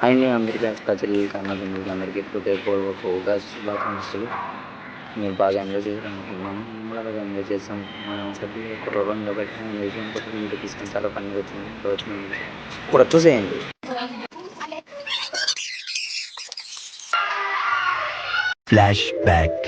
Hi అందరికీ ప్రజలకి అన్నదమ్ములకి అందరికీ హృదయపూర్వక ఉగాది శుభాకాంక్షలు. మీరు బాగా ఎంజాయ్ చేశారు అనుకున్నాము. మేము కూడా బాగా ఎంజాయ్ చేసాం. మనం సభ్యులు కుర్రోళ్ళం కాబట్టి ఎంజాయ్ చేయడం ఇంటికి తీసుకొని చాలా పండుగ వచ్చింది. ఇప్పుడు వచ్చేసేయండి. Flash back.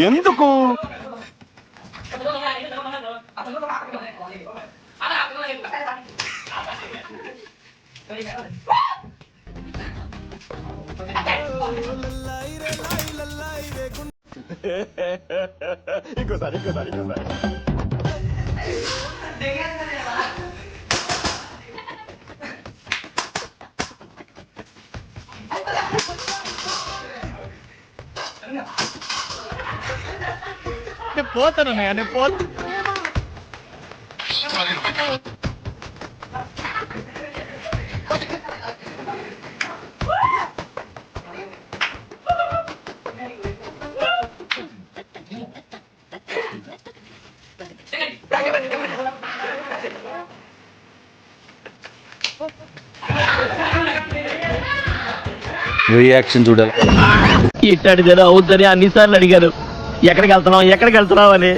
ఎందుకు ఇంకోసారి పోతాను నేను రియాక్షన్ చూడాలి. ఇట్టాడు జనం అవుద్దని అన్నిసార్లు అడిగారు, ఎక్కడికి వెళ్తున్నావు అని.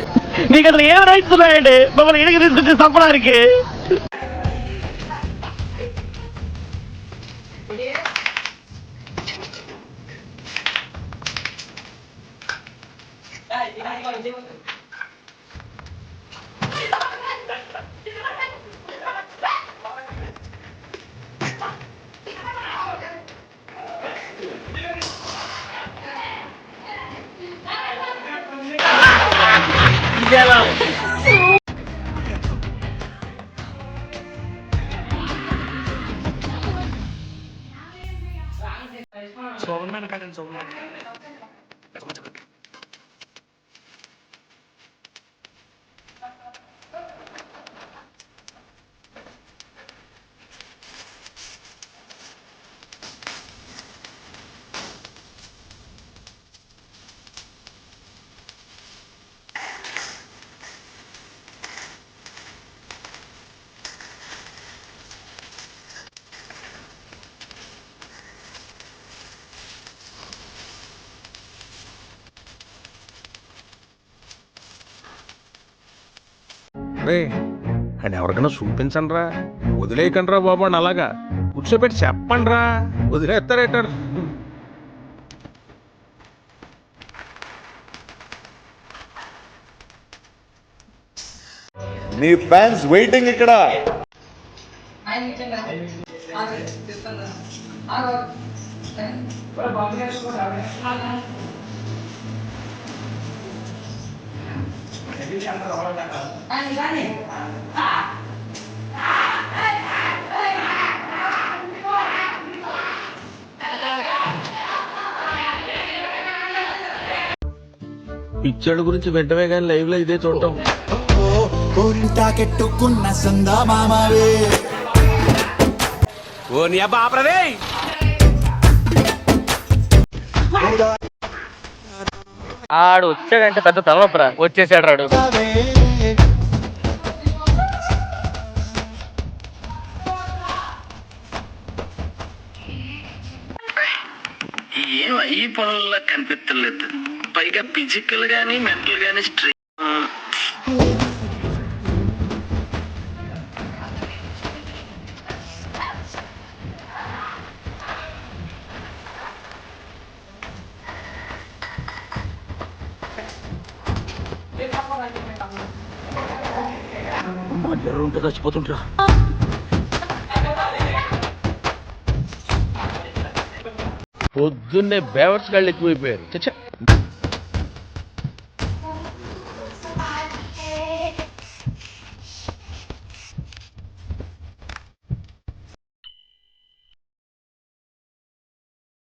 నీకు అసలు ఏం రైట్స్ ఉన్నాయండి మమ్మల్ని ఇంటికి తీసుకొచ్చి చంపడానికి? రే అని ఎవరికైనా చూపించండి రా, వదిలేయకండి రా బాబు అని అలాగా కూర్చోబెట్టి చెప్పండి రా, వదిలేస్తారేటారు. నీ ఫ్యాన్స్ వెయిటింగ్ ఇక్కడ. పిచ్చోడు గురించి వెంటనే కానీ లైవ్ లో ఇదే చూడటం. కెట్టుకున్న సందా మామవే ఓ నీ అబ్బా ఆపరదే. ఆడు వచ్చాడంటే పెద్ద తలనొప్పరా. వచ్చేసాడు రాడు. ఏం ఈ పనుల్లో కనిపించలేదు. పైగా ఫిజికల్ గానీ మెంటల్ గానీ స్ట్రెస్. జ్వరం ఉంటే చచ్చిపోతుంటా. పొద్దున్నే బేవర్స్ గాళ్ళు ఎక్కువైపోయారు. చచ్చా